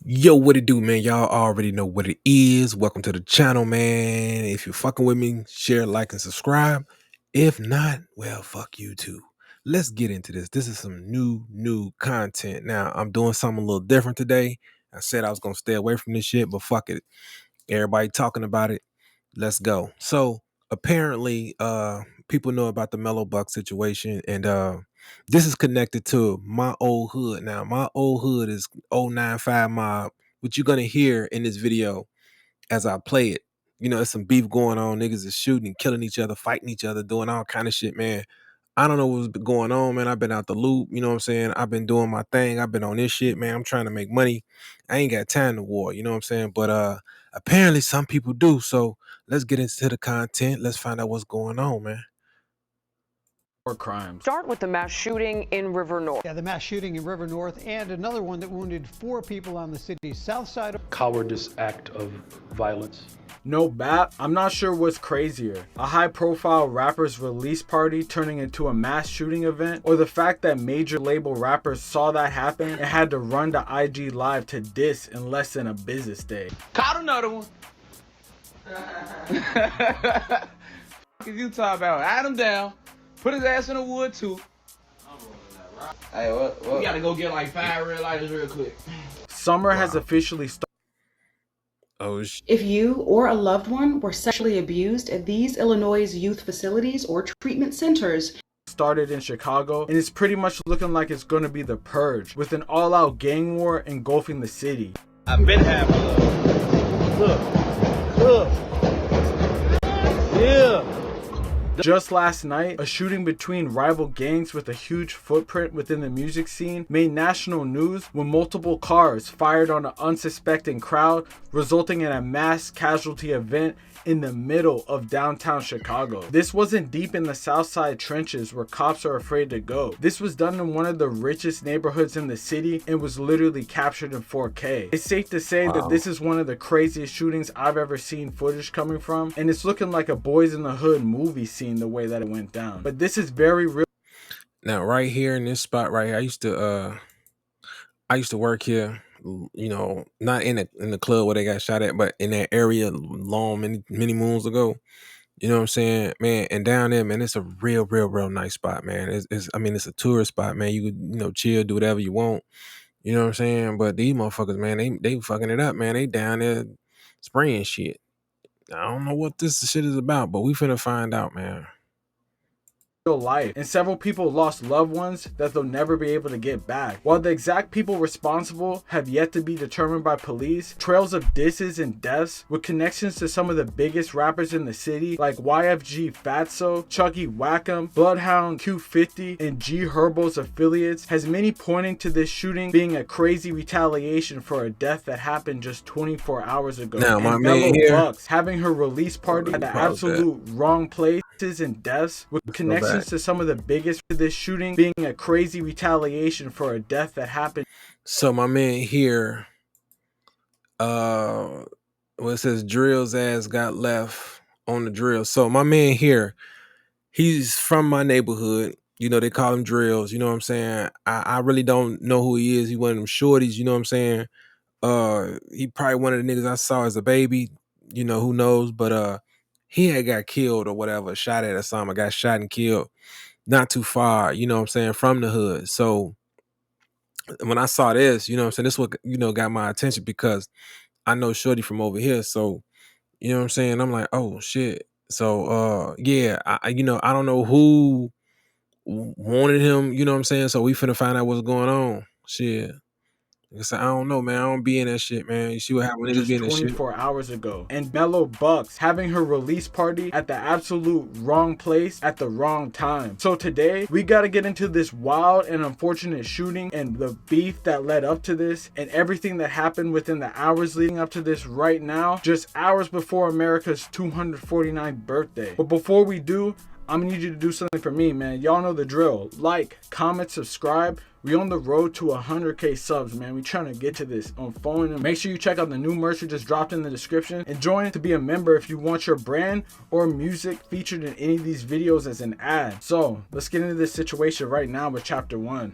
Yo, what it do, man? Y'all already know what it is. Welcome to the channel, man. If you're fucking with me, share, like, and subscribe. If not, well, fuck you too. Let's get into this. This is some new content. Now, I'm doing something a little different today. I said I was gonna stay away from this shit, but fuck it. Everybody talking about it. Let's go. So apparently, people know about the Mellow Buck situation, and this is connected to my old hood. Now, my old hood is 095 Mob, which you're gonna hear in this video as I play it. You know, there's some beef going on. Niggas is shooting and killing each other, fighting each other, doing all kind of shit, man. I don't know what's been going on, man. I've been out the loop, you know what I'm saying? I've been doing my thing. I've been on this shit, man. I'm trying to make money. I ain't got time to war, you know what I'm saying? But apparently some people do. So let's get into the content. Let's find out what's going on, man. Crimes. Start with the mass shooting in River North. Yeah, the mass shooting in River North and another one that wounded 4 people on the city's south side. Cowardice act of violence. No bat, I'm not sure what's crazier. A high-profile rapper's release party turning into a mass shooting event, or the fact that major label rappers saw that happen and had to run to IG Live to diss in less than a business day. Caught another one. What is you talking about? Add him down. Put his ass in the wood too. Hey, what? We gotta go get like 5 red lighters real quick. Summer has officially started. Oh, If you or a loved one were sexually abused at these Illinois youth facilities or treatment centers, Started in Chicago, and it's pretty much looking like it's gonna be the purge, with an all-out gang war engulfing the city. I've been having look. Yeah. Just last night, a shooting between rival gangs with a huge footprint within the music scene made national news when multiple cars fired on an unsuspecting crowd, resulting in a mass casualty event in the middle of downtown Chicago. This wasn't deep in the South Side trenches where cops are afraid to go. This was done in one of the richest neighborhoods in the city and was literally captured in 4K. It's safe to say that this is one of the craziest shootings I've ever seen footage coming from, and it's looking like a Boys in the Hood movie scene the way that it went down. But this is very real. now right here in this spot right here, I used to work here, you know, not in the club where they got shot at, but in that area many moons ago. You know what I'm saying, man? And down there, man, it's a real nice spot, man. I mean, it's a tourist spot, man. You could, you know, chill, do whatever you want. You know what I'm saying? But these motherfuckers, man, they fucking it up, man. They down there spraying shit. I don't know what this shit is about, but we finna find out, man. Life, and several people lost loved ones that they'll never be able to get back. While the exact people responsible have yet to be determined by police, trails of disses and deaths with connections to some of the biggest rappers in the city like YFG Fatso, Chucky Wackham, Bloodhound Q50, and G Herbo's affiliates has many pointing to this shooting being a crazy retaliation for a death that happened just 24 hours ago. Now, my and man Mellow here Bucks having her release party at the absolute wrong place and deaths with connections to some of the biggest for this shooting being a crazy retaliation for a death that happened. So my man here, well, it says Drill's ass got left on the drill. So my man here, he's from my neighborhood. You know, they call him Drills. You know what I'm saying? I really don't know who he is. He one of them shorties. You know what I'm saying? He probably one of the niggas I saw as a baby. You know, who knows? But he had got killed or whatever, shot at or something. I got shot and killed not too far, you know what I'm saying, from the hood. So when I saw this, you know what I'm saying, this what, you know, got my attention because I know Shorty from over here. So, you know what I'm saying? I'm like, oh shit. So yeah, you know, I don't know who wanted him, you know what I'm saying? So we finna find out what's going on. Shit. I don't know, man. I don't be in that shit, man. You see what happened when niggas be in that shit? 24 hours ago. And Mellow Bucks having her release party at the absolute wrong place at the wrong time. So today, we gotta get into this wild and unfortunate shooting and the beef that led up to this and everything that happened within the hours leading up to this right now, just hours before America's 249th birthday. But before we do, I'm gonna need you to do something for me, man. Y'all know the drill. Like, comment, subscribe. We on the road to 100K subs, man. We trying to get to this on phone. And make sure you check out the new merch we just dropped in the description. And join to be a member if you want your brand or music featured in any of these videos as an ad. So, let's get into this situation right now with chapter 1.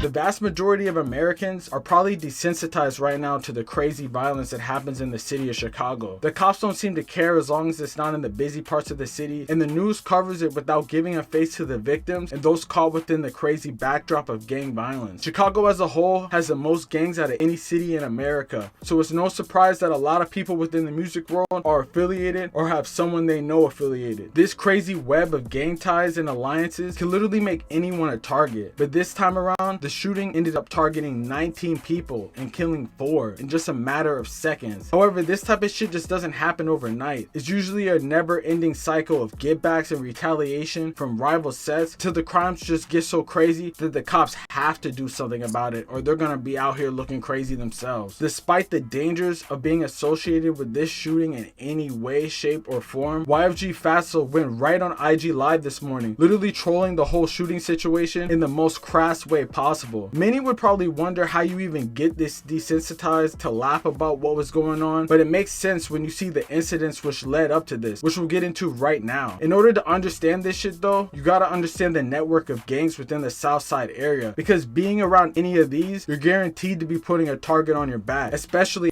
The vast majority of Americans are probably desensitized right now to the crazy violence that happens in the city of Chicago. The cops don't seem to care as long as it's not in the busy parts of the city, and the news covers it without giving a face to the victims and those caught within the crazy backdrop of gang violence. Chicago as a whole has the most gangs out of any city in America, so it's no surprise that a lot of people within the music world are affiliated or have someone they know affiliated. This crazy web of gang ties and alliances can literally make anyone a target, but this time around, the shooting ended up targeting 19 people and killing 4 in just a matter of seconds. However, this type of shit just doesn't happen overnight. It's usually a never-ending cycle of givebacks and retaliation from rival sets till the crimes just get so crazy that the cops have to do something about it or they're gonna be out here looking crazy themselves. Despite the dangers of being associated with this shooting in any way, shape, or form, YFG Fatso went right on IG Live this morning, literally trolling the whole shooting situation in the most crass way possible. Many would probably wonder how you even get this desensitized to laugh about what was going on, but it makes sense when you see the incidents which led up to this, which we'll get into right now. In order to understand this shit though, you gotta understand the network of gangs within the South Side area, because being around any of these, you're guaranteed to be putting a target on your back, especially.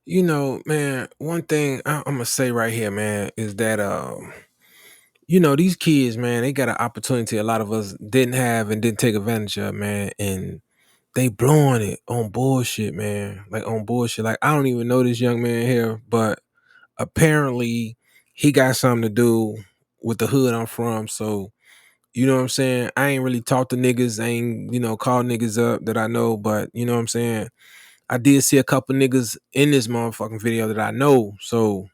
You know, man, one thing I'm gonna say right here, man, is that you know, these kids, man, they got an opportunity a lot of us didn't have and didn't take advantage of, man, and they blowing it on bullshit, man. Like on bullshit. Like I don't even know this young man here, but apparently he got something to do with the hood I'm from. So, you know what I'm saying? I ain't really talked to niggas, I ain't, you know, called niggas up that I know, but you know what I'm saying? I did see a couple niggas in this motherfucking video that I know. So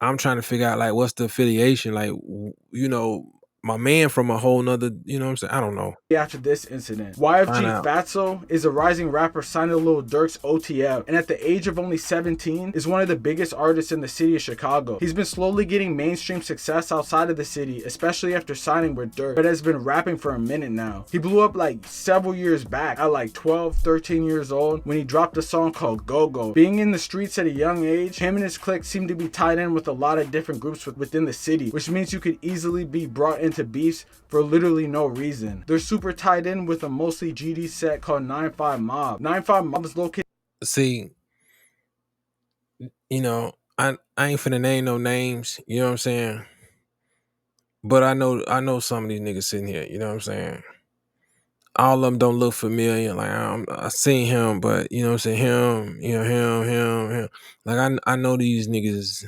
I'm trying to figure out like what's the affiliation. Like, you know, my man from a whole nother, you know what I'm saying? I don't know. After this incident, Find YFG out. Fatso is a rising rapper signed to Lil Durk's OTF, and at the age of only 17 is one of the biggest artists in the city of Chicago. He's been slowly getting mainstream success outside of the city, especially after signing with Durk, but has been rapping for a minute now. He blew up like several years back at like 12, 13 years old when he dropped a song called Go Go. Being in the streets at a young age, him and his clique seem to be tied in with a lot of different groups within the city, which means you could easily be brought into beefs for literally no reason. They're super tied in with a mostly GD set called 9-5 Mob. 9-5 Mob is located. See, you know, I ain't finna name no names, you know what I'm saying? But I know some of these niggas sitting here, you know what I'm saying? All of them don't look familiar. Like I seen him, but you know what I'm saying? Him, you know, him. Like I know these niggas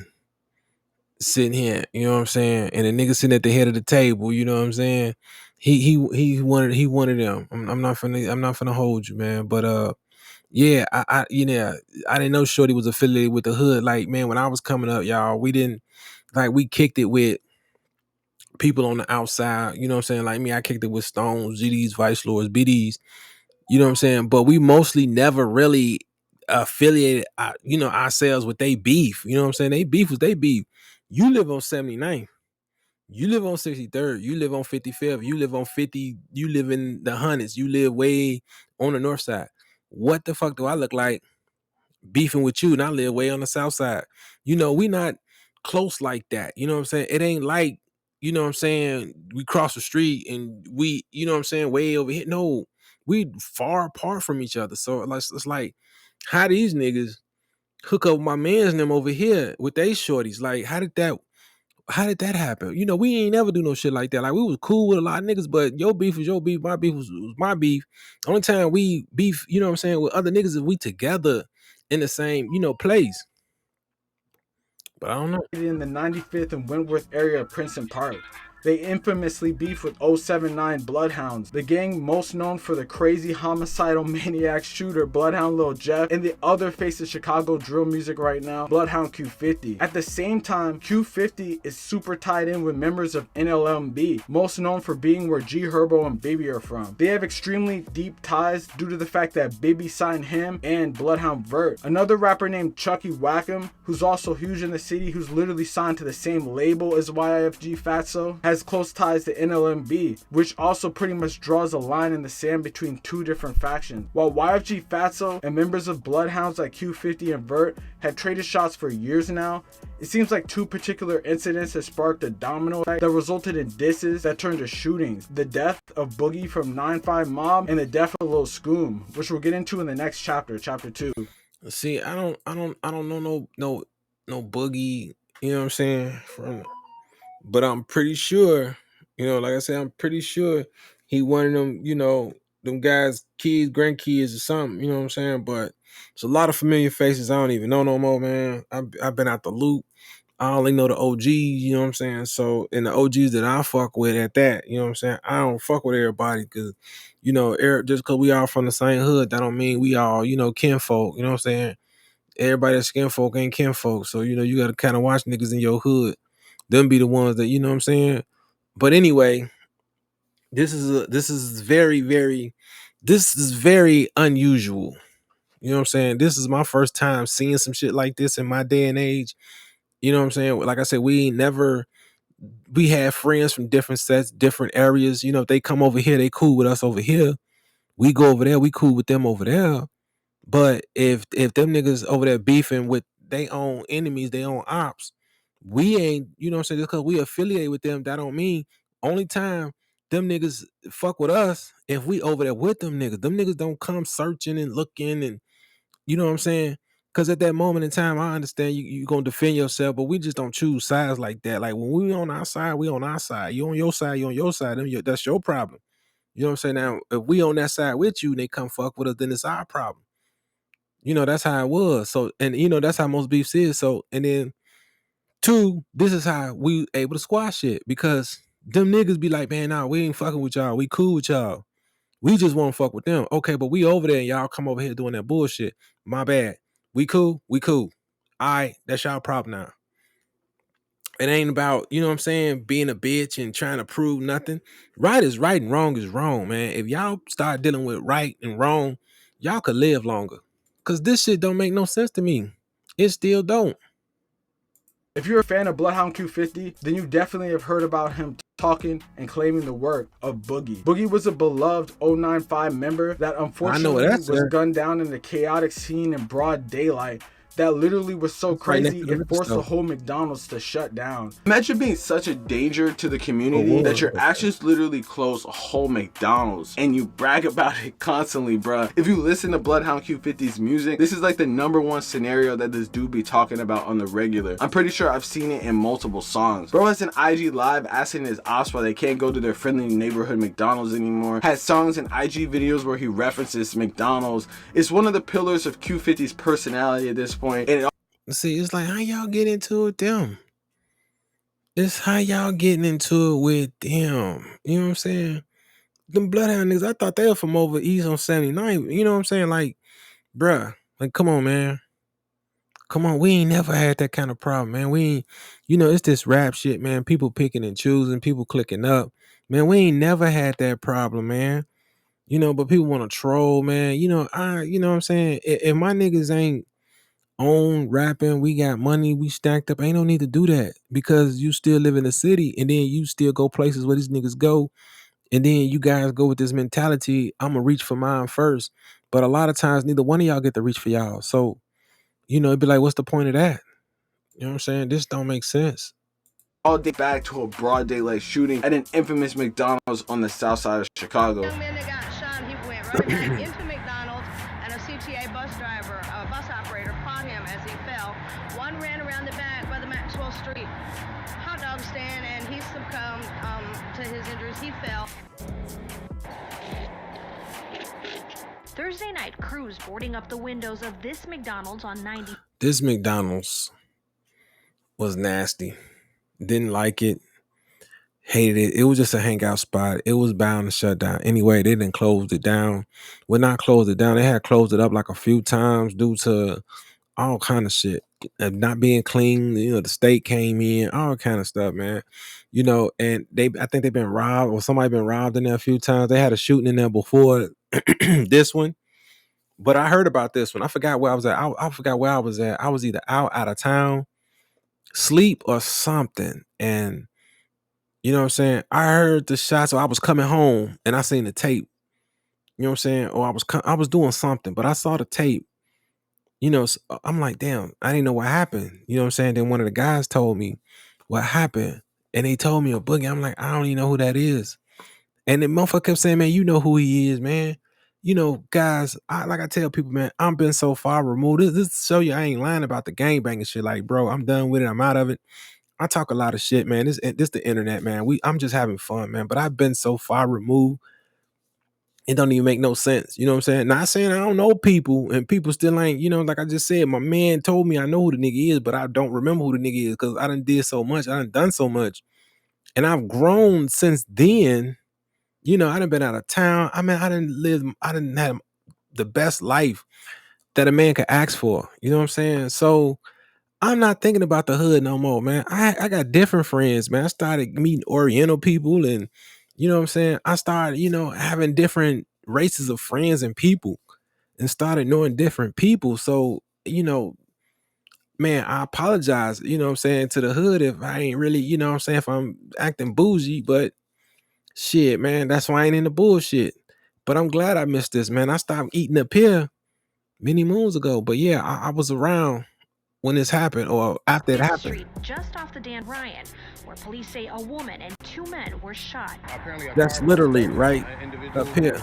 sitting here, you know what I'm saying? And the nigga sitting at the head of the table, you know what I'm saying? He one of them. I'm not finna hold you, man. But yeah, I you know, I didn't know Shorty was affiliated with the hood. Like, man, when I was coming up, y'all, we kicked it with people on the outside, you know what I'm saying? Like me, I kicked it with Stones, GDs, Vice Lords, BDs, you know what I'm saying? But we mostly never really affiliated, you know, ourselves with they beef, you know what I'm saying? They beef was they beef. You live on 79th, you live on 63rd, you live on 55th, you live on 50, you live in the hundreds, you live way on the north side. What the fuck do I look like beefing with you and I live way on the south side? You know, we not close like that. You know what I'm saying? It ain't like, you know what I'm saying, we cross the street and we, you know what I'm saying, way over here. No, we far apart from each other. So it's like, how these niggas hook up with my mans and them over here with they shorties? Like, how did that happen? You know, we ain't never do no shit like that. Like, we was cool with a lot of niggas, but your beef was your beef, my beef was my beef. Only time we beef, you know what I'm saying, with other niggas is we together in the same, you know, place. But I don't know. In the 95th and Wentworth area of Princeton Park. They infamously beef with 079 Bloodhounds, the gang most known for the crazy homicidal maniac shooter Bloodhound Lil Jeff, and the other face of Chicago drill music right now, Bloodhound Q50. At the same time, Q50 is super tied in with members of NLMB, most known for being where G Herbo and Bibby are from. They have extremely deep ties due to the fact that Bibby signed him and Bloodhound Vert. Another rapper named Chucky Wackham, who's also huge in the city, who's literally signed to the same label as YFG Fatso, has close ties to NLMB, which also pretty much draws a line in the sand between two different factions. While YFG Fatso and members of Bloodhounds like Q50 and Vert had traded shots for years now, it seems like two particular incidents have sparked a domino effect that resulted in disses that turned to shootings. The death of Boogie from 9-5 Mob and the death of Lil Scoom, which we'll get into in the next chapter, chapter 2. See, I don't know no Boogie, you know what I'm saying? But I'm pretty sure, like I said, I'm pretty sure he one of them, them guys, kids, grandkids or something, you know what I'm saying? But it's a lot of familiar faces I don't even know no more, man. I've been out the loop. I only know the OGs, you know what I'm saying? So, and the OGs that I fuck with at that, you know what I'm saying? I don't fuck with everybody because, just because we all from the same hood, that don't mean we all, kinfolk, you know what I'm saying? Everybody that's kinfolk ain't kinfolk. So, you got to kind of watch niggas in your hood. Them be the ones that, you know what I'm saying? But anyway, this is very, very unusual. You know what I'm saying? This is my first time seeing some shit like this in my day and age. You know what I'm saying? Like I said, we had friends from different sets, different areas. If they come over here, they cool with us over here. We go over there, we cool with them over there. But if them niggas over there beefing with their own enemies, their own ops, we ain't, you know what I'm saying? Just because we affiliate with them, that don't mean only time them niggas fuck with us if we over there with them niggas. Them niggas don't come searching and looking and, you know what I'm saying? Because at that moment in time, I understand you going to defend yourself, but we just don't choose sides like that. Like when we on our side, we on our side. You on your side, you on your side. That's your problem. You know what I'm saying? Now, if we on that side with you and they come fuck with us, then it's our problem. That's how it was. So, and that's how most beefs is. So, and then two, this is how we able to squash it because them niggas be like, man, nah, we ain't fucking with y'all. We cool with y'all. We just want to fuck with them. Okay, but we over there and y'all come over here doing that bullshit. My bad. We cool? We cool. All right, that's y'all problem now. It ain't about, you know what I'm saying, being a bitch and trying to prove nothing. Right is right and wrong is wrong, man. If y'all start dealing with right and wrong, y'all could live longer. Cause this shit don't make no sense to me. It still don't. If you're a fan of Bloodhound Q50, then you definitely have heard about him talking and claiming the work of Boogie. Boogie was a beloved 095 member that unfortunately was gunned down in a chaotic scene in broad daylight that literally was so crazy it forced the whole McDonald's to shut down. Imagine being such a danger to the community that your actions literally close a whole McDonald's and you brag about it constantly, bruh. If you listen to Bloodhound Q50's music, this is like the #1 scenario that this dude be talking about on the regular. I'm pretty sure I've seen it in multiple songs. Bro has an IG live asking his ops why they can't go to their friendly neighborhood McDonald's anymore. Has songs and IG videos where he references McDonald's. It's one of the pillars of Q50's personality at this point. And see, it's like how y'all get into it with them. It's how y'all getting into it with them. You know what I'm saying? Them Bloodhound niggas, I thought they were from over east on 79. You know what I'm saying? Like, bruh, like, come on, man. Come on, we ain't never had that kind of problem, man. We ain't, it's this rap shit, man. People picking and choosing, people clicking up. Man, we ain't never had that problem, man. But people want to troll, man. You know what I'm saying? If my niggas ain't on rapping, we got money, we stacked up, ain't no need to do that because you still live in the city and then you still go places where these niggas go. And then you guys go with this mentality, I'm gonna reach for mine first. But a lot of times neither one of y'all get to reach for y'all. So, it'd be like, what's the point of that? You know what I'm saying? This don't make sense. All day back to a broad daylight shooting at an infamous McDonald's on the south side of Chicago. Young man that got shot, he went right back into McDonald's, and a CTA bus operator caught him as he fell. One ran around the back by the Maxwell Street hot dog stand, and he succumbed to his injuries. He fell. Thursday night, crews boarding up the windows of this McDonald's on 90. This McDonald's was nasty. Didn't like it. Hated it. It was just a hangout spot. It was bound to shut down. Anyway, they didn't close it down. Well, not closed it down. They had closed it up like a few times due to all kind of shit. Not being clean. The state came in. All kind of stuff, man. And I think they've been robbed or somebody been robbed in there a few times. They had a shooting in there before this one. But I heard about this one. I forgot where I was at. I forgot where I was at. I was either out of town, sleep or something. And You know what I'm saying? I heard the shots, so I was coming home and I seen the tape. You know what I'm saying? Or I was doing something, but I saw the tape. You know, I'm like, damn, I didn't know what happened. You know what I'm saying? Then one of the guys told me what happened, and they told me a Boogie. I'm like, I don't even know who that is. And the motherfucker kept saying, man, you know who he is, man. You know, guys, like I tell people, man, I'm been so far removed. This show you I ain't lying about the gangbanging shit. Like, bro, I'm done with it. I'm out of it. I talk a lot of shit, man. This the internet, man. I'm just having fun, man. But I've been so far removed, it don't even make no sense. You know what I'm saying? Not saying I don't know people, and people still ain't, you know, like I just said, my man told me I know who the nigga is, but I don't remember who the nigga is because I done did so much. I done so much. And I've grown since then. You know, I done been out of town. I mean, I done have the best life that a man could ask for. You know what I'm saying? So I'm not thinking about the hood no more, man. I got different friends, man. I started meeting Oriental people, and you know what I'm saying? I started, you know, having different races of friends and people and started knowing different people. So, you know, man, I apologize, you know what I'm saying, to the hood if I ain't really, you know what I'm saying, if I'm acting bougie, but shit, man, that's why I ain't in the bullshit. But I'm glad I missed this, man. I stopped eating up here many moons ago. But yeah, I was around when this happened or after it happened. Street, just off the Dan Ryan, where police say a woman and 2 men were shot. Apparently That's literally right up here.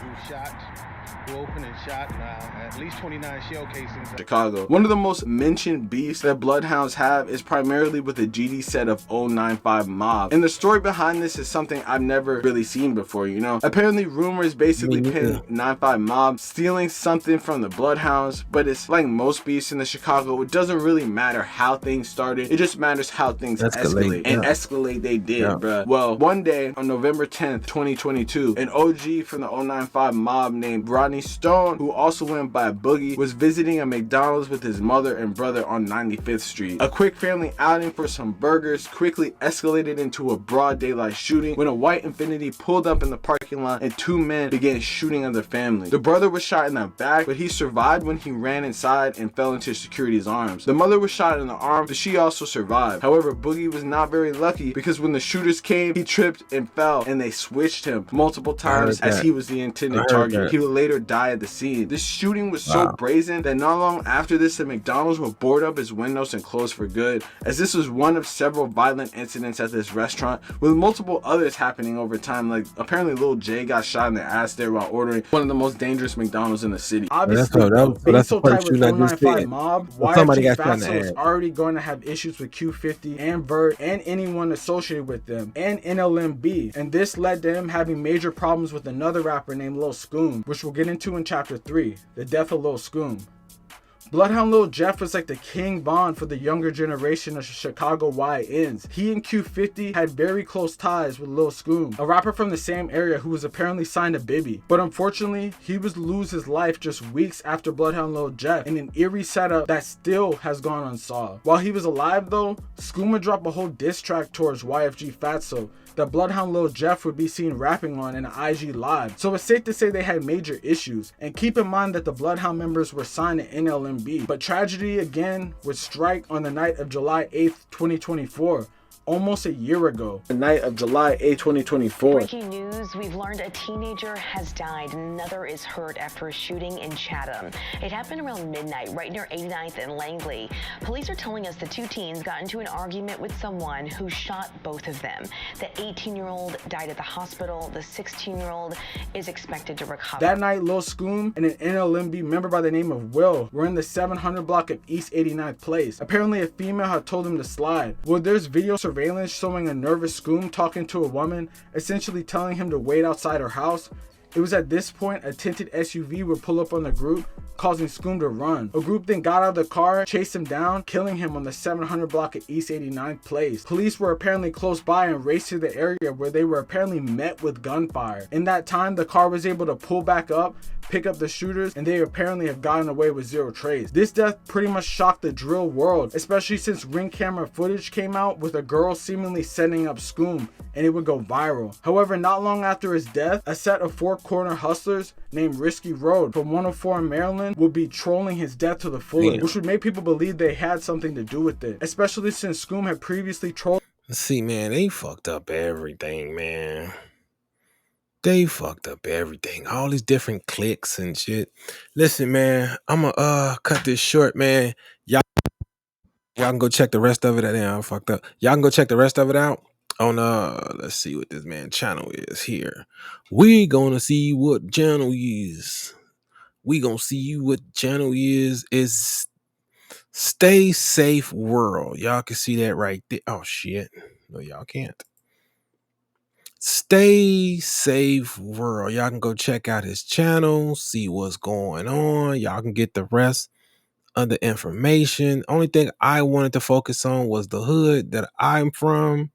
Who opened and shot at least 29 shell casings. Chicago. One of the most mentioned beefs that bloodhounds have is primarily with the GD set of 095 Mob. And the story behind this is something I've never really seen before, you know? Apparently rumors basically pin 95 Mob stealing something from the bloodhounds, but it's like most beefs in the Chicago, it doesn't really matter how things started, it just matters how things escalate. And escalate they did, bruh. Well, one day on November 10th, 2022, an OG from the 095 Mob named Rodney Stone, who also went by Boogie, was visiting a McDonald's with his mother and brother on 95th Street. A quick family outing for some burgers quickly escalated into a broad daylight shooting when a white Infiniti pulled up in the parking lot and 2 men began shooting at the family. The brother was shot in the back, but he survived when he ran inside and fell into security's arms. The mother was shot in the arm, but she also survived. However, Boogie was not very lucky because when the shooters came, he tripped and fell, and they switched him multiple times as he was the intended target. He would later die at the scene. This shooting was so brazen that not long after this, the McDonald's would board up its windows and close for good, as this was one of several violent incidents at this restaurant, with multiple others happening over time. Like apparently Lil J got shot in the ass there while ordering one of the most dangerous McDonald's in the city. Obviously, being so tight with 095 Mob, YFG Fatso is already going to have issues with Q50 and Vert and anyone associated with them, and NLMB, and this led to him having major problems with another rapper named Lil Scoom, which we'll get into in chapter 3, the death of Lil Scoom. Bloodhound Lil Jeff was like the King Von for the younger generation of Chicago YNs. He and Q50 had very close ties with Lil Scoom, a rapper from the same area who was apparently signed to Bibby. But unfortunately, he was to lose his life just weeks after Bloodhound Lil Jeff in an eerie setup that still has gone unsolved. While he was alive though, Scoom would drop a whole diss track towards YFG Fatso that Bloodhound Lil Jeff would be seen rapping on in an IG live. So it's safe to say they had major issues. And keep in mind that the Bloodhound members were signed to NLMB. But tragedy again would strike on the night of July 8th, 2024. Almost a year ago, the night of July 8, 2024. Breaking news, we've learned a teenager has died and another is hurt after a shooting in Chatham. It happened around midnight, right near 89th and Langley. Police are telling us the 2 teens got into an argument with someone who shot both of them. The 18-year-old died at the hospital. The 16-year-old is expected to recover. That night, Lil Scoom and an NLMB member by the name of Will were in the 700 block of East 89th Place. Apparently, a female had told him to slide. Well, there's video surveillance showing a nervous Scoom talking to a woman, essentially telling him to wait outside her house. It was at this point a tinted SUV would pull up on the group, causing Scoom to run. A group then got out of the car, chased him down, killing him on the 700 block of East 89th Place. Police were apparently close by and raced to the area where they were apparently met with gunfire. In that time, the car was able to pull back up, pick up the shooters, and they apparently have gotten away with 0 trace. This death pretty much shocked the drill world, especially since ring camera footage came out with a girl seemingly setting up Scoom, and it would go viral. However, not long after his death, a set of 4 corner hustlers named Risky Road from 104 in Maryland would be trolling his death to the fullest, which would make people believe they had something to do with it, especially since Scoom had previously trolled. Let's see, man. They fucked up everything, man. They fucked up everything. All these different clicks and shit. Listen, man. I'ma cut this short, man. Y'all can go check the rest of it out. I fucked up. Y'all can go check the rest of it out on let's see what this man channel is here. We gonna see what channel is. We gonna see what channel is Stay Safe World. Y'all can see that right there. Oh shit. No, y'all can't. Stay Safe World. Y'all can go check out his channel, see what's going on. Y'all can get the rest of the information. Only thing I wanted to focus on was the hood that I'm from,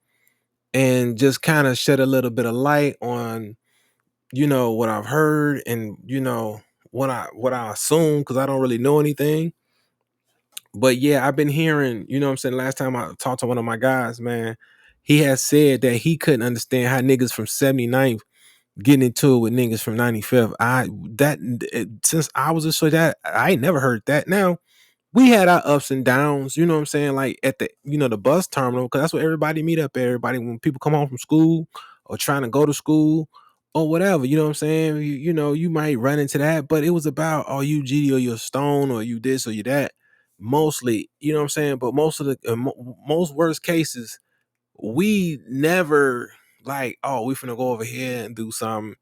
and just kind of shed a little bit of light on, what I've heard, and what I assume, because I don't really know anything. But yeah, I've been hearing, what I'm saying, last time I talked to one of my guys, man, he has said that he couldn't understand how niggas from 79th getting into it with niggas from 95th. Since I was a so that I ain't never heard that. Now, we had our ups and downs, you know what I'm saying, like at the the bus terminal, because that's where everybody meet up. Everybody, when people come home from school or trying to go to school or whatever, you know what I'm saying. You might run into that, but it was about, oh, you GD or you're stone or you this or you that. Mostly, you know what I'm saying. But most of the most worst cases, we never like, oh, we finna go over here and do something,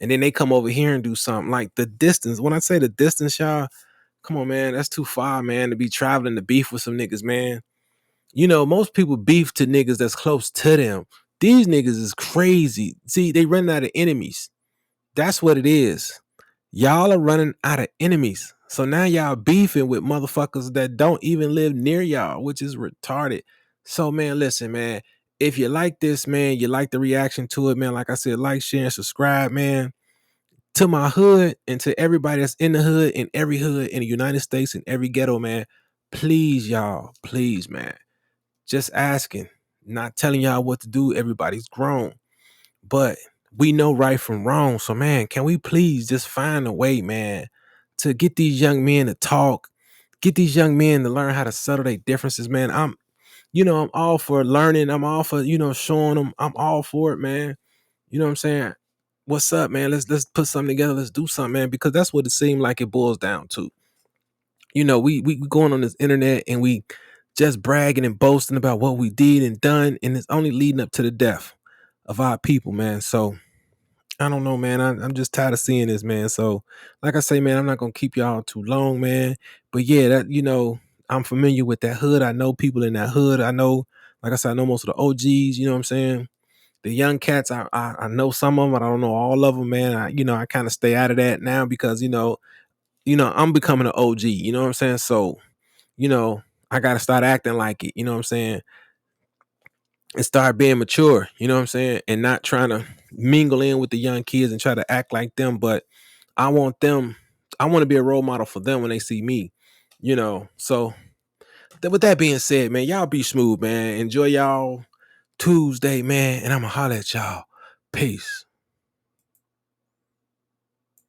and then they come over here and do something. Like the distance. When I say the distance, y'all, come on, man, that's too far, man, to be traveling to beef with some niggas, man. Most people beef to niggas that's close to them. These niggas is crazy. See, they run out of enemies. That's what it is. Y'all are running out of enemies. So now y'all beefing with motherfuckers that don't even live near y'all, which is retarded. So, man, listen, man. If you like this, man, you like the reaction to it, man. Like I said, like, share, and subscribe, man. To my hood and to everybody that's in the hood, in every hood in the United States, in every ghetto, man. Please, y'all, please, man. Just asking, not telling y'all what to do. Everybody's grown, but we know right from wrong. So, man, can we please just find a way, man, to get these young men to talk, get these young men to learn how to settle their differences, man. I'm all for learning. I'm all for, showing them. I'm all for it, man. You know what I'm saying? What's up, man? Let's put something together. Let's do something, man, because that's what it seemed like it boils down to. We going on this internet and we just bragging and boasting about what we did and done, and it's only leading up to the death of our people, man. So I don't know, man. I'm just tired of seeing this, man. So, like I say, man, I'm not gonna keep y'all too long, man. But yeah, I'm familiar with that hood. I know people in that hood. I know, like I said, I know most of the OGs. You know what I'm saying? The young cats, I know some of them, but I don't know all of them, man. I kind of stay out of that now because I'm becoming an OG. You know what I'm saying? So you know, I gotta start acting like it. You know what I'm saying? And start being mature, you know what I'm saying? And not trying to mingle in with the young kids and try to act like them. But I want to be a role model for them when they see me, So with that being said, man, y'all be smooth, man. Enjoy y'all Tuesday, man. And I'ma holler at y'all. Peace.